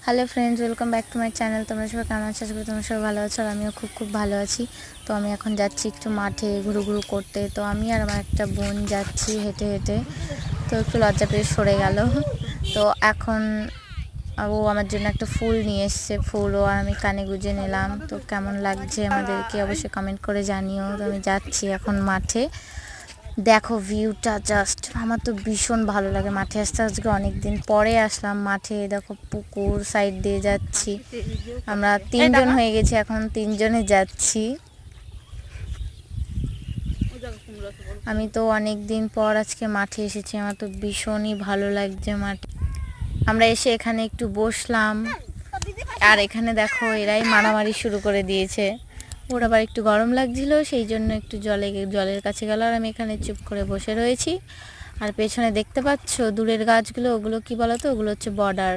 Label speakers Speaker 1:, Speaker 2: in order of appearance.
Speaker 1: Hello friends, welcome back to my channel. তোমরা সবাই কেমন আছো? আশা করি তোমরা সবাই ভালো আছো আর আমিও খুব ভালো আছি। তো আমি এখন যাচ্ছি একটু মাঠে ঘুরু করতে। তো আমি আর আমার একটা বোন যাচ্ছি হেঁটে হেঁটে। তো একটু লজ্জা পেয়ে সরে গেল। তো এখন ও আমার জন্য একটা ফুল নিয়ে এসছে, ফুলও আর আমি কানে গুঁজে নিলাম। তো কেমন লাগছে আমাদেরকে অবশ্যই কমেন্ট করে জানিও। তো আমি যাচ্ছি এখন মাঠে। দেখো ভিউটা, জাস্ট আমার তো ভীষণ ভালো লাগে মাঠে আসতে। আজকে অনেক দিন পরে আসলাম মাঠে। দেখো পুকুর সাইড দিয়ে যাচ্ছি, আমরা 3জন হয়ে গেছি, এখন 3জনে যাচ্ছি। আমি তো অনেক দিন পর আজকে মাঠে এসেছি, আমার তো ভীষণই ভালো লাগছে মাঠে। আমরা এসে এখানে একটু বসলাম, আর এখানে দেখো এরাই মারামারি শুরু করে দিয়েছে। ওর আবার একটু গরম লাগছিল, সেই জন্য একটু জলের কাছে গেল, আর আমি এখানে চুপ করে বসে রয়েছি। আর পেছনে দেখতে পাচ্ছ দূরের গাছগুলো, ওগুলো কি বলো তো, ওগুলো হচ্ছে বর্ডার।